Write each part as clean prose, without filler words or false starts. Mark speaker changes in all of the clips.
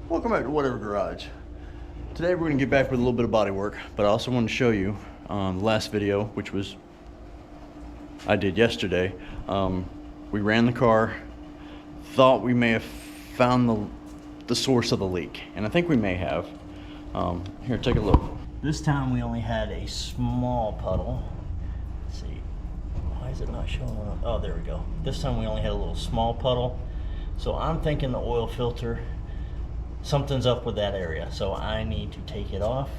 Speaker 1: Welcome back to Whatever Garage. Today we're going to get back with a little bit of body work, but I also want to show you the last video, which was I did yesterday. We ran the car, thought we may have found the source of the leak, and I think we may have. Here, take a look. This time we only had a small puddle. Let's see, why is it not showing up? Oh, there we go. This time we only had a little small puddle. So I'm thinking the oil filter, something's up with that area. So I need to take it off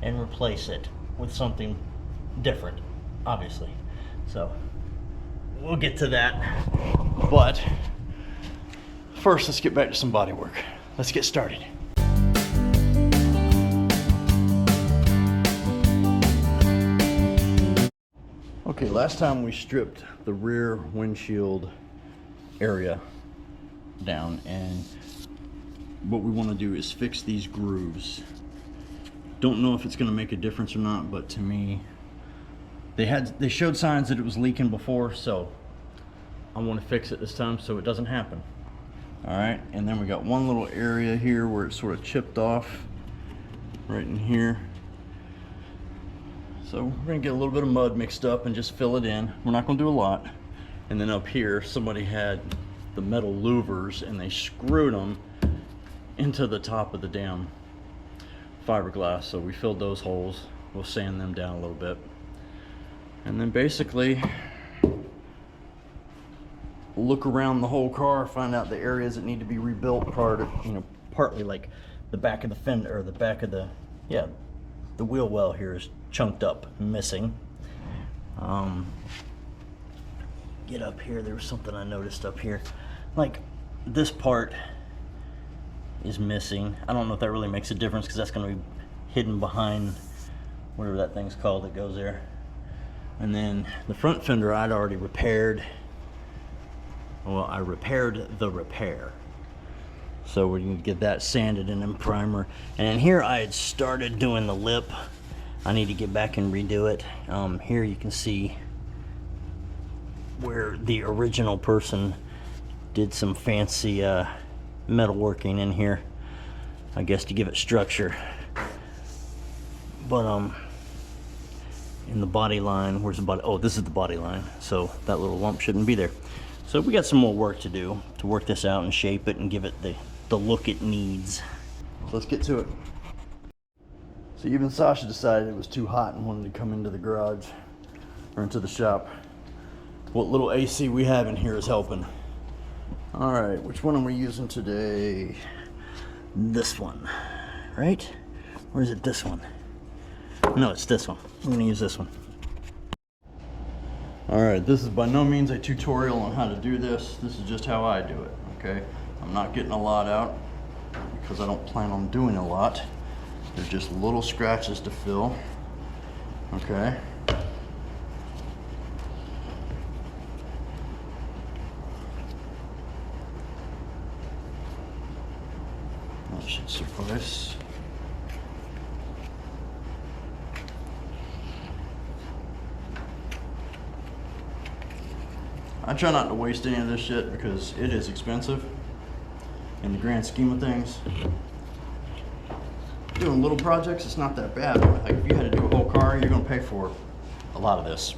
Speaker 1: and replace it with something different, obviously. So we'll get to that. But first, let's get back to some body work. Let's get started. Okay, last time we stripped the rear windshield area down, and what we want to do is fix these grooves. Don't know if it's going to make a difference or not, but to me, they showed signs that it was leaking before, so I want to fix it this time so it doesn't happen. All right, and then we got one little area here where it's sort of chipped off right in here. So we're gonna get a little bit of mud mixed up and just fill it in. We're not gonna do a lot. And then up here, somebody had the metal louvers and they screwed them into the top of the damn fiberglass. So we filled those holes. We'll sand them down a little bit. And then basically look around the whole car, find out the areas that need to be rebuilt, partly like the back of the fender, or the back of the, the wheel well here is chunked up, missing. Get up here, there was something I noticed up here. Like this part is missing. I don't know if that really makes a difference because that's going to be hidden behind whatever that thing's called that goes there. And then the front fender I'd already repaired. Well, I repaired the repair. So we're going to get that sanded and then primer. And in here I had started doing the lip. I need to get back and redo it. Here you can see where the original person did some fancy metalworking in here, I guess to give it structure. But in the body line, where's the body? Oh, this is the body line. So that little lump shouldn't be there. So we got some more work to do to work this out and shape it and give it the look it needs. So let's get to it. So even Sasha decided it was too hot and wanted to come into the garage or into the shop. What little AC we have in here is helping. All right, which one are we using today? This one, right? Or is it this one? No, it's this one. I'm gonna use this one. All right, this is by no means a tutorial on how to do this. This is just how I do it, okay? I'm not getting a lot out because I don't plan on doing a lot. They're just little scratches to fill, okay? That should suffice. I try not to waste any of this shit because it is expensive in the grand scheme of things. Doing little projects, it's not that bad. Like if you had to do a whole car, you're gonna pay for a lot of this.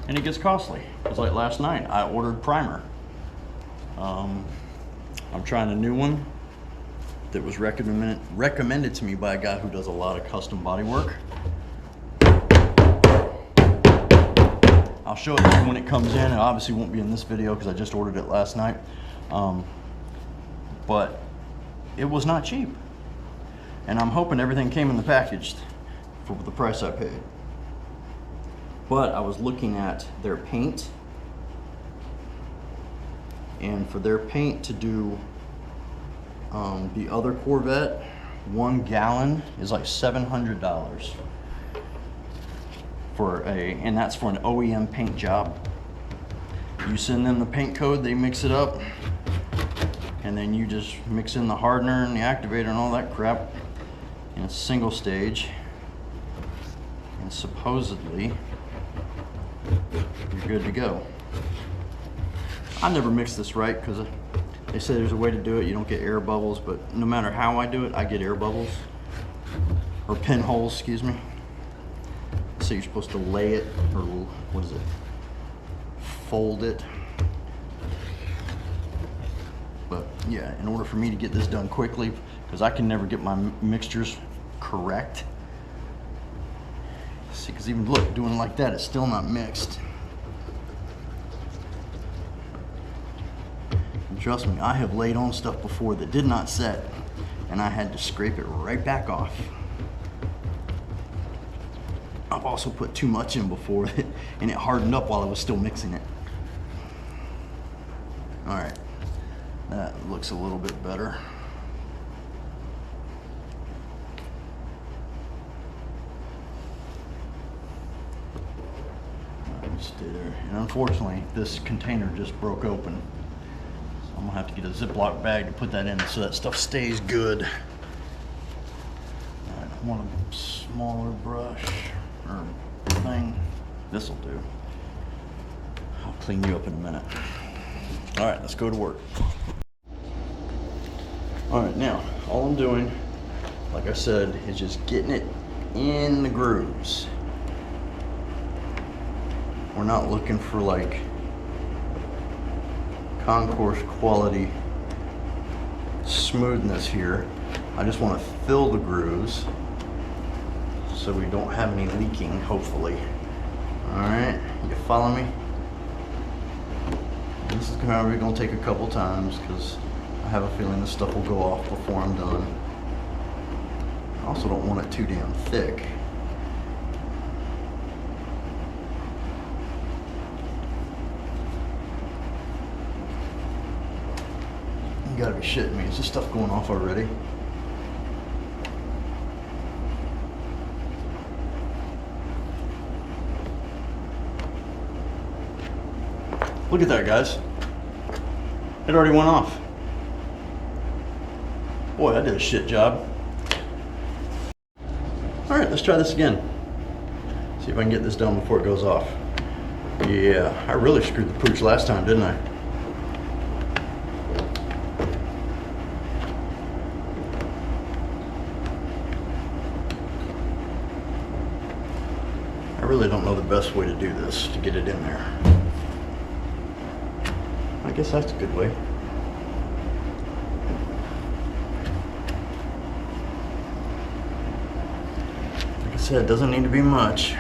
Speaker 1: And it gets costly. It's like last night, I ordered primer. I'm trying a new one that was recommended to me by a guy who does a lot of custom body work. I'll show it to you when it comes in. It obviously won't be in this video because I just ordered it last night. But it was not cheap. And I'm hoping everything came in the package for the price I paid. But I was looking at their paint. And for their paint to do the other Corvette, 1 gallon is like $700. And that's for an OEM paint job. You send them the paint code, they mix it up, and then you just mix in the hardener and the activator and all that crap. And it's single stage. And supposedly, you're good to go. I never mix this right because they say there's a way to do it. You don't get air bubbles, but no matter how I do it, I get air bubbles. Or pinholes, excuse me. So you're supposed to lay it, or what is it? Fold it. But yeah, in order for me to get this done quickly, because I can never get my mixtures correct. See, because even look, doing it like that, it's still not mixed. And trust me, I have laid on stuff before that did not set, and I had to scrape it right back off. I've also put too much in before, and it hardened up while I was still mixing it. All right, that looks a little bit better. Stay there. And unfortunately, this container just broke open. So I'm gonna have to get a Ziploc bag to put that in so that stuff stays good. All right, I want a smaller brush or thing. This'll do. I'll clean you up in a minute. All right, let's go to work. All right, now, all I'm doing, like I said, is just getting it in the grooves. We're not looking for like concourse quality smoothness here. I just want to fill the grooves so we don't have any leaking, hopefully. All right, you follow me? This is probably gonna take a couple times because I have a feeling this stuff will go off before I'm done. I also don't want it too damn thick. You gotta be shitting me. Is this stuff going off already? Look at that, guys. It already went off. Boy, I did a shit job. All right, let's try this again. See if I can get this done before it goes off. Yeah, I really screwed the pooch last time, didn't I? I really don't know the best way to do this to get it in there. I guess that's a good way. Like I said, it doesn't need to be much.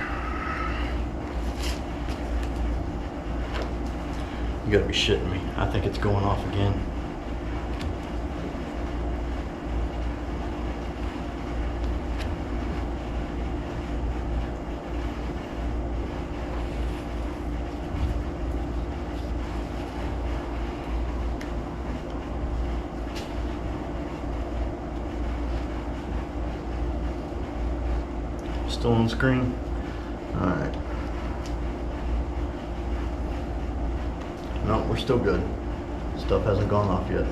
Speaker 1: You gotta be shitting me. I think it's going off again. Still on screen? All right. No, we're still good. Stuff hasn't gone off yet.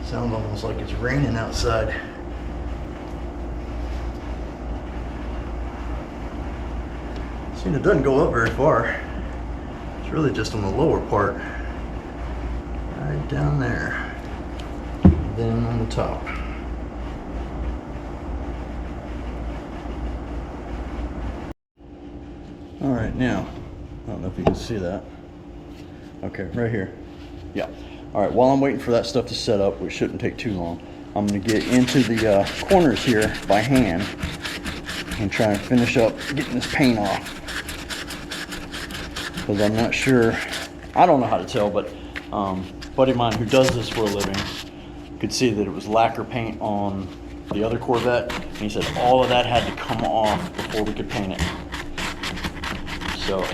Speaker 1: Sounds almost like it's raining outside. See, it doesn't go up very far. It's really just on the lower part, right down there, and then on the top. All right, now, I don't know if you can see that. Okay, right here. Yeah. All right, while I'm waiting for that stuff to set up, which shouldn't take too long, I'm gonna get into the corners here by hand and try and finish up getting this paint off. Because I'm not sure, I don't know how to tell, but a buddy of mine who does this for a living could see that it was lacquer paint on the other Corvette, and he said all of that had to come off before we could paint it. So,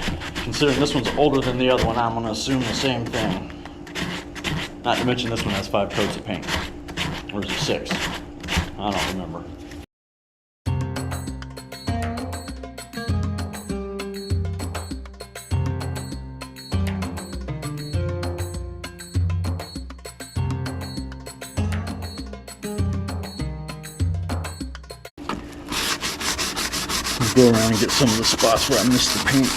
Speaker 1: considering this one's older than the other one, I'm going to assume the same thing. Not to mention this one has 5 coats of paint. Or is it 6? I don't remember. go around and get some of the spots where I missed the paint.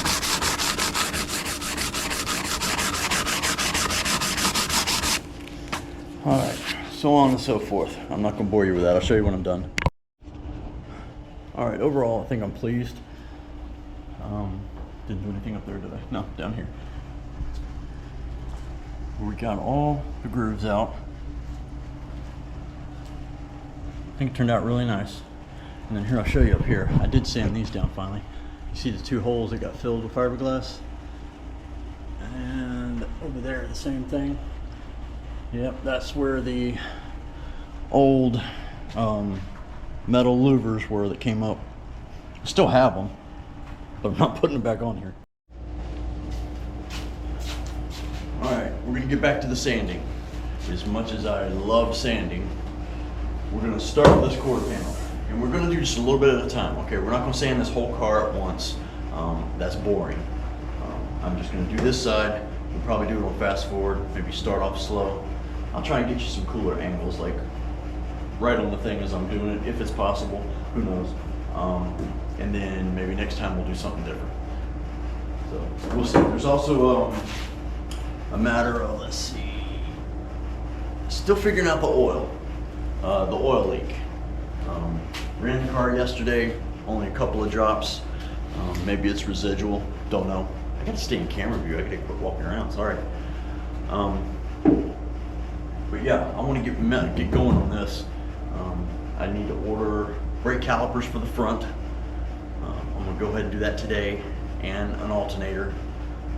Speaker 1: Alright, so on and so forth. I'm not going to bore you with that. I'll show you when I'm done. Alright, overall I think I'm pleased. Didn't do anything up there, did I? No, down here. We got all the grooves out. I think it turned out really nice. And then here, I'll show you up here. I did sand these down finally. You see the two holes that got filled with fiberglass? And over there, the same thing. Yep, that's where the old metal louvers were that came up. I still have them, but I'm not putting them back on here. Alright, we're going to get back to the sanding. As much as I love sanding, we're going to start with this quarter panel. And we're going to do just a little bit at a time, okay? We're not going to sand this whole car at once. That's boring. I'm just going to do this side. We'll probably do it on fast forward, maybe start off slow. I'll try and get you some cooler angles, like right on the thing as I'm doing it, if it's possible. Who knows? And then maybe next time we'll do something different. So we'll see. There's also a matter of, let's see, still figuring out the oil leak. Ran the car yesterday, only a couple of drops. Maybe it's residual, don't know. I gotta stay in camera view, I gotta quit walking around, sorry. But yeah, I wanna get going on this. I need to order brake calipers for the front. I'm gonna go ahead and do that today, and an alternator.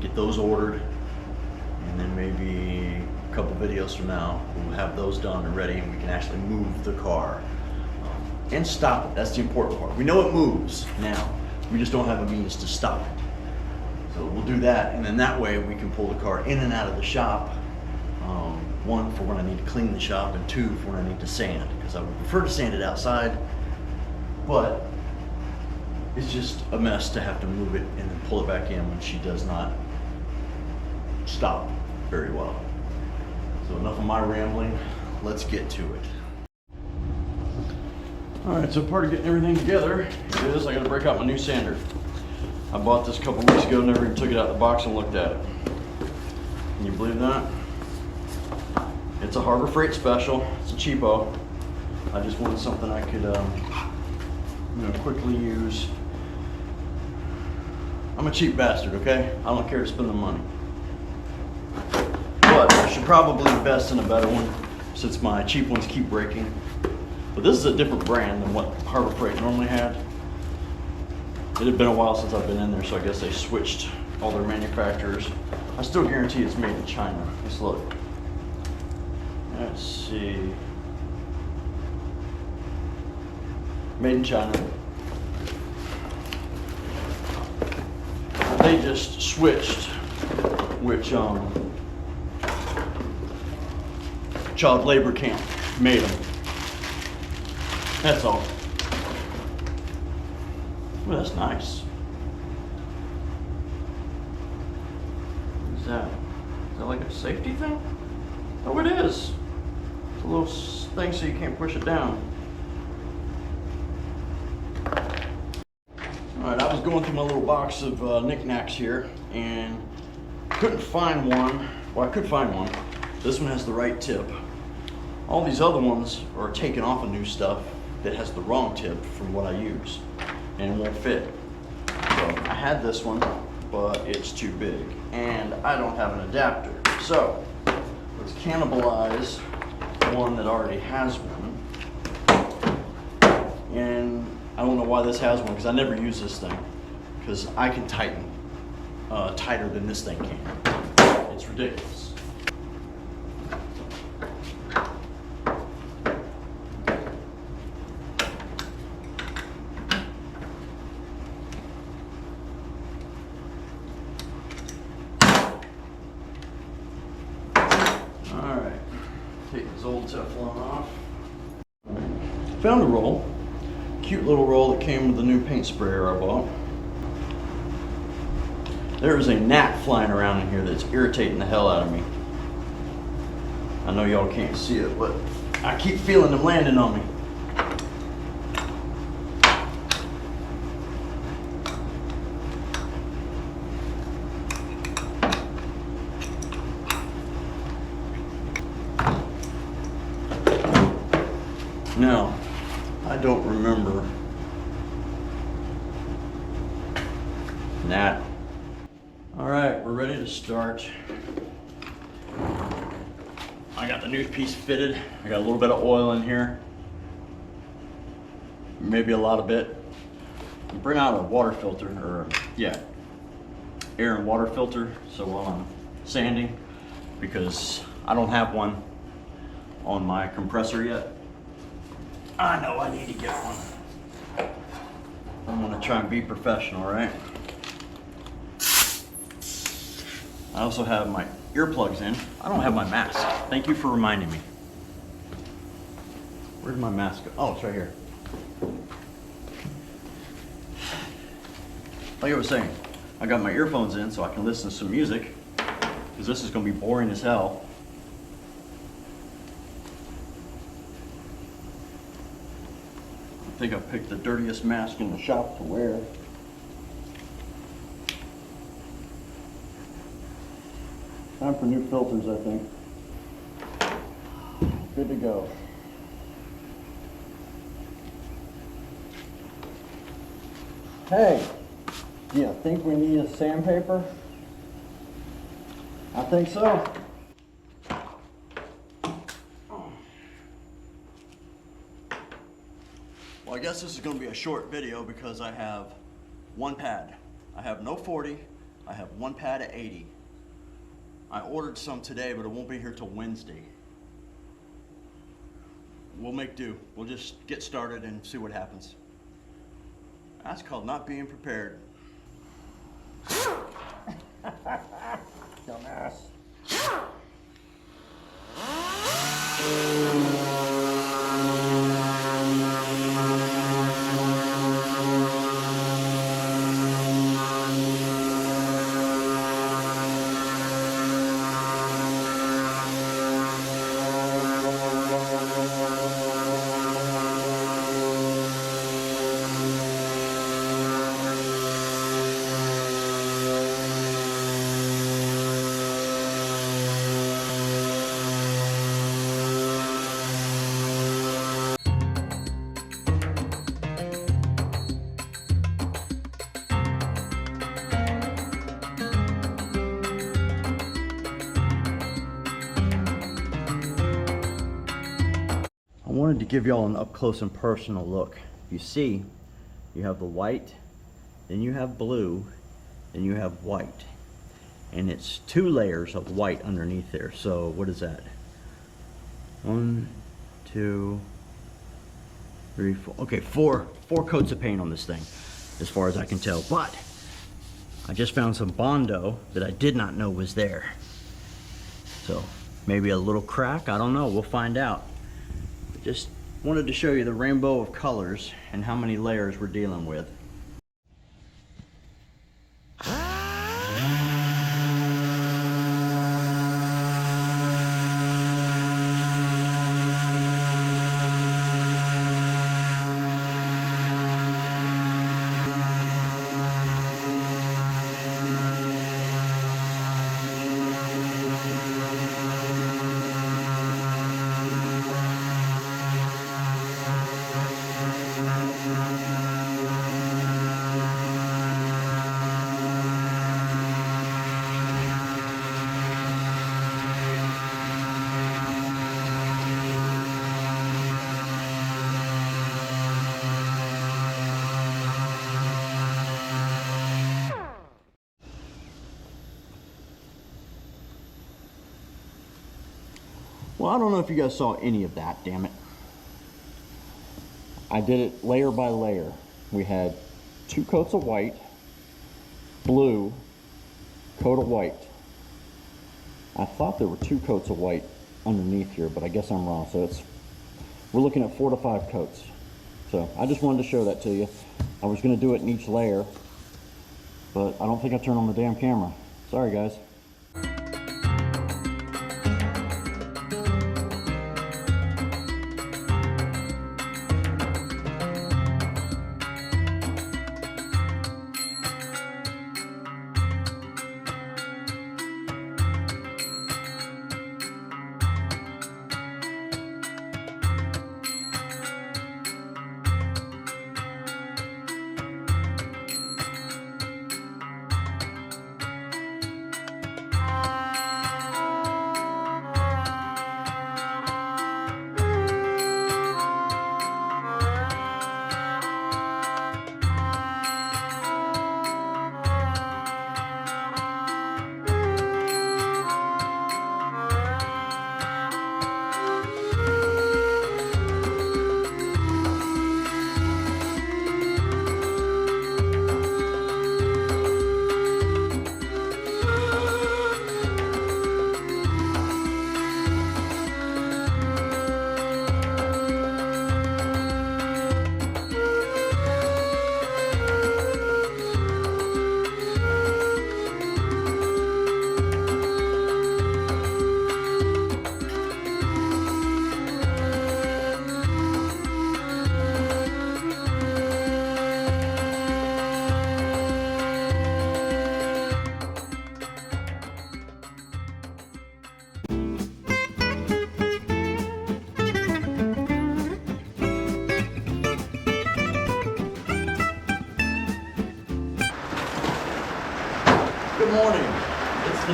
Speaker 1: Get those ordered, and then maybe a couple videos from now, we'll have those done and ready, and we can actually move the car. And stop it, that's the important part. We know it moves now, we just don't have a means to stop it. So we'll do that, and then that way we can pull the car in and out of the shop. One, for when I need to clean the shop, and two, for when I need to sand, because I would prefer to sand it outside, but it's just a mess to have to move it and then pull it back in when she does not stop very well. So enough of my rambling, let's get to it. Alright, so part of getting everything together is I gotta break out my new sander. I bought this a couple weeks ago, never even took it out of the box and looked at it. Can you believe that? It's a Harbor Freight special, it's a cheapo. I just wanted something I could quickly use. I'm a cheap bastard, okay? I don't care to spend the money. But I should probably invest in a better one since my cheap ones keep breaking. But this is a different brand than what Harbor Freight normally had. It had been a while since I've been in there, so I guess they switched all their manufacturers. I still guarantee it's made in China. Let's look. Let's see. Made in China. They just switched which child labor camp made them. That's all. Well, that's nice. What is that? Is that like a safety thing? Oh, it is. It's a little thing so you can't push it down. Alright, I was going through my little box of knickknacks here and couldn't find one. Well, I could find one. This one has the right tip. All these other ones are taking off of new stuff that has the wrong tip from what I use, and it won't fit. So I had this one, but it's too big, and I don't have an adapter. So let's cannibalize one that already has one. And I don't know why this has one, because I never use this thing, because I can tighten tighter than this thing can. It's ridiculous. Take this old Teflon off. Found a roll. Cute little roll that came with the new paint sprayer I bought. There is a gnat flying around in here that's irritating the hell out of me. I know y'all can't see it, but I keep feeling them landing on me. Now, I don't remember that. All right, we're ready to start. I got the new piece fitted. I got a little bit of oil in here. Maybe a lot of it. Bring out a water filter, or yeah, air and water filter, so while I'm sanding, because I don't have one on my compressor yet. I know I need to get one. I'm gonna try and be professional, right? I also have my earplugs in. I don't have my mask. Thank you for reminding me. Where's my mask go? Oh, it's right here. Like I was saying, I got my earphones in so I can listen to some music, because this is gonna be boring as hell. I think I picked the dirtiest mask in the shop to wear. Time for new filters, I think. Good to go. Hey, do you think we need a sandpaper? I think so. Well, I guess this is going to be a short video because I have one pad. I have no 40, I have one pad of 80. I ordered some today, but it won't be here till Wednesday. We'll make do. We'll just get started and see what happens. That's called not being prepared. Dumbass. I wanted to give y'all an up close and personal look. You see, you have the white, then you have blue, then you have white. And it's 2 layers of white underneath there. So what is that? 1, 2, 3, 4. Okay, four coats of paint on this thing, as far as I can tell. But I just found some Bondo that I did not know was there. So maybe a little crack, I don't know, we'll find out. Just wanted to show you the rainbow of colors and how many layers we're dealing with. Well, I don't know if you guys saw any of that, damn it. I did it layer by layer. We had 2 coats of white, blue, coat of white. I thought there were 2 coats of white underneath here, but I guess I'm wrong. So we're looking at 4 to 5 coats. So I just wanted to show that to you. I was going to do it in each layer, but I don't think I turned on the damn camera. Sorry, guys.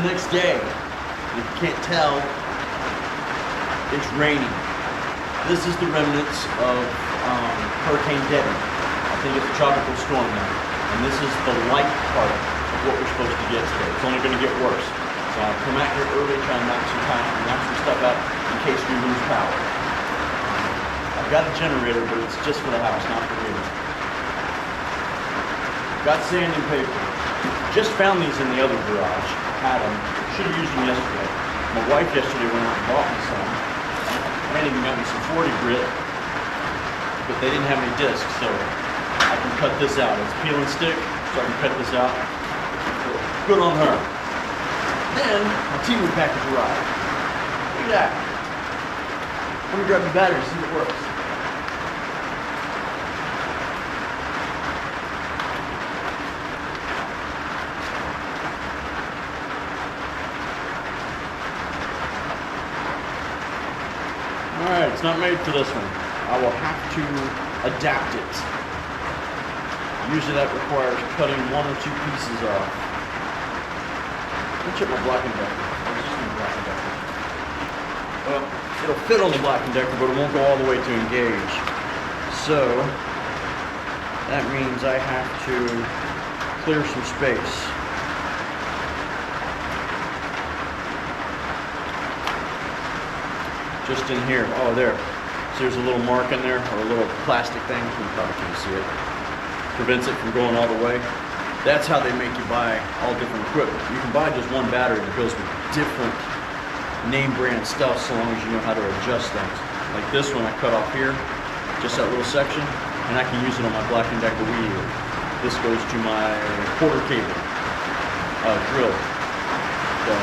Speaker 1: the next day. And if you can't tell, it's raining. This is the remnants of Hurricane Debbie. I think it's a tropical storm now. And this is the light part of what we're supposed to get today. It's only going to get worse. So I'll come out here early, try and knock some stuff out in case we lose power. I've got a generator, but it's just for the house, not for me. Got sanding paper. Just found these in the other garage. Had them. Should have used them yesterday. My wife yesterday went out and bought me some. And even got me some 40 grit. But they didn't have any discs, so I can cut this out. It's peel and stick, so I can cut this out. Good on her. Then my TV package arrived. Look at that. Let me grab the battery, see if it works. Alright, it's not made for this one. I will have to adapt it. Usually that requires cutting 1 or 2 pieces off. Let me check my Black & Decker. Well, it'll fit on the Black & Decker, but it won't go all the way to engage. So, that means I have to clear some space. Just in here. Oh, there. So there's a little mark in there, or a little plastic thing. You probably can't see it. Prevents it from going all the way. That's how they make you buy all different equipment. You can buy just one battery that goes with different name brand stuff, so long as you know how to adjust things. Like this one I cut off here, just that little section, and I can use it on my Black & Decker weed eater. This goes to my quarter cable drill. So,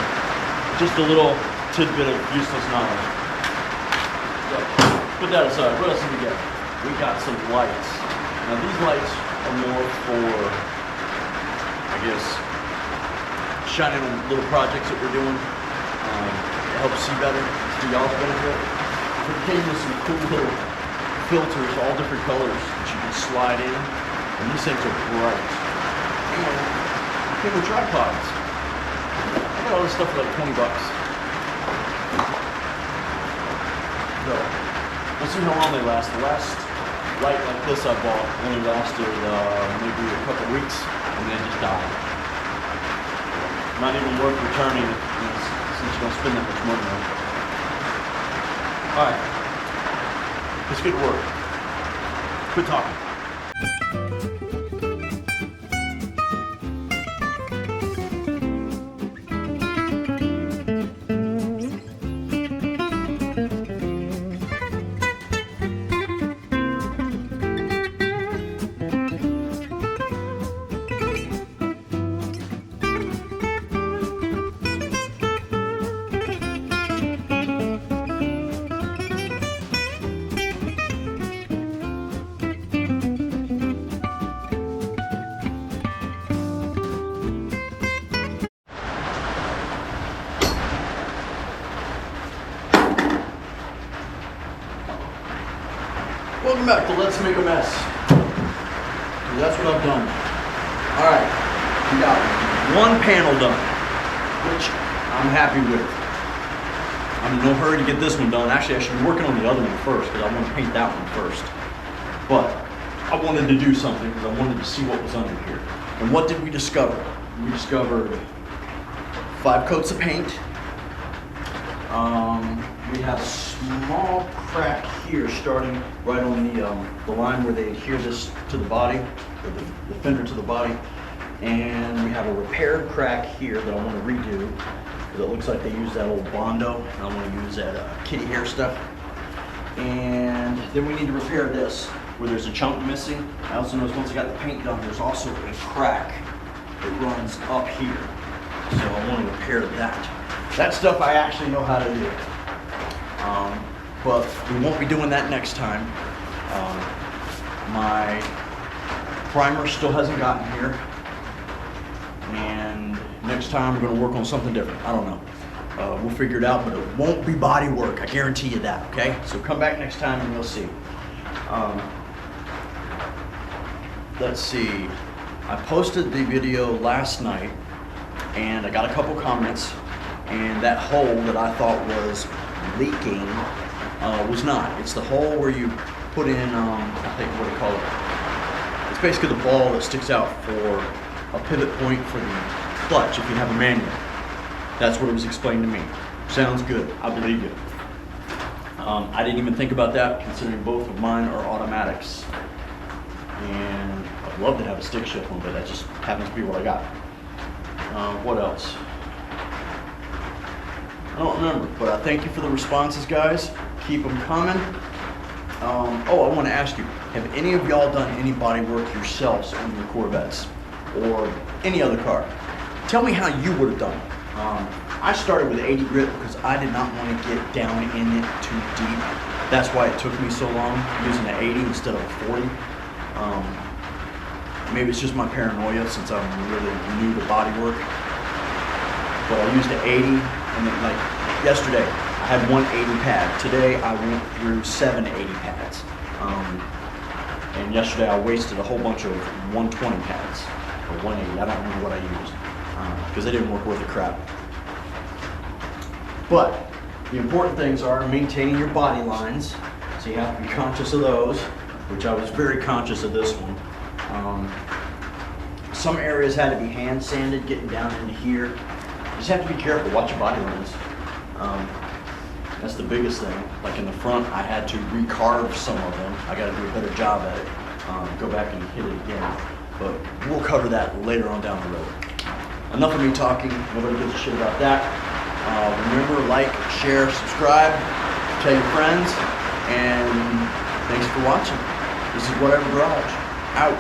Speaker 1: just a little tidbit of useless knowledge. So, put that aside. What else did we get? We got some lights. Now these lights are more for, I guess, shining on little projects that we're doing. To help see better, to y'all's benefit. So it came with some cool little filters, all different colors that you can slide in. And these things are bright. And it came with tripods. I got all this stuff for like 20 bucks. So, we'll see how long they last. The last light like this I bought only lasted maybe a couple weeks and then just died. Not even worth returning since you don't spend that much money on it. Alright, let's get to work. Quit talking. Welcome back to Let's Make a Mess. That's what I've done. Alright, we got one panel done, which I'm happy with. I'm in no hurry to get this one done. Actually, I should be working on the other one first because I want to paint that one first. But I wanted to do something because I wanted to see what was under here. And what did we discover? We discovered 5 coats of paint. We have a small crack here starting right on the line where they adhere this to the body, or the fender to the body. And we have a repaired crack here that I want to redo. Because it looks like they use that old Bondo, and I want to use that kitty hair stuff. And then we need to repair this, where there's a chunk missing. I also noticed once I got the paint done, there's also a crack that runs up here. So I want to repair that. That stuff I actually know how to do. But we won't be doing that next time. My primer still hasn't gotten here. And next time we're going to work on something different. I don't know. We'll figure it out, but it won't be body work. I guarantee you that, okay? So come back next time and you'll see. Let's see. I posted the video last night and I got a couple comments, and that hole that I thought was leaking was not. It's the hole where you put in, I think, what do you call it? It's basically the ball that sticks out for a pivot point for the clutch if you have a manual. That's what it was explained to me. Sounds good, I believe you. I didn't even think about that, considering both of mine are automatics. And I'd love to have a stick shift one, but that just happens to be what I got. What else? I don't remember, but I thank you for the responses, guys. Keep them coming. Oh, I want to ask you, have any of y'all done any body work yourselves on your Corvettes or any other car? Tell me how you would have done it. I started with 80 grit because I did not want to get down in it too deep. That's why it took me so long using an 80 instead of a 40. Maybe it's just my paranoia since I'm really new to body work. But I used an 80, and then like yesterday, I had one 80 pad. Today I went through 7 80 pads. And yesterday I wasted a whole bunch of 120 pads, or 180, I don't remember what I used, because they didn't work worth a crap. But the important things are maintaining your body lines, so you have to be conscious of those, which I was very conscious of this one. Some areas had to be hand sanded, getting down into here. You just have to be careful, watch your body lines. That's the biggest thing. Like in the front, I had to recarve some of them. I got to do a better job at it. Go back and hit it again. But we'll cover that later on down the road. Enough of me talking. Nobody gives a shit about that. Remember, like, share, subscribe, tell your friends, and thanks for watching. This is Whatever Garage. Out.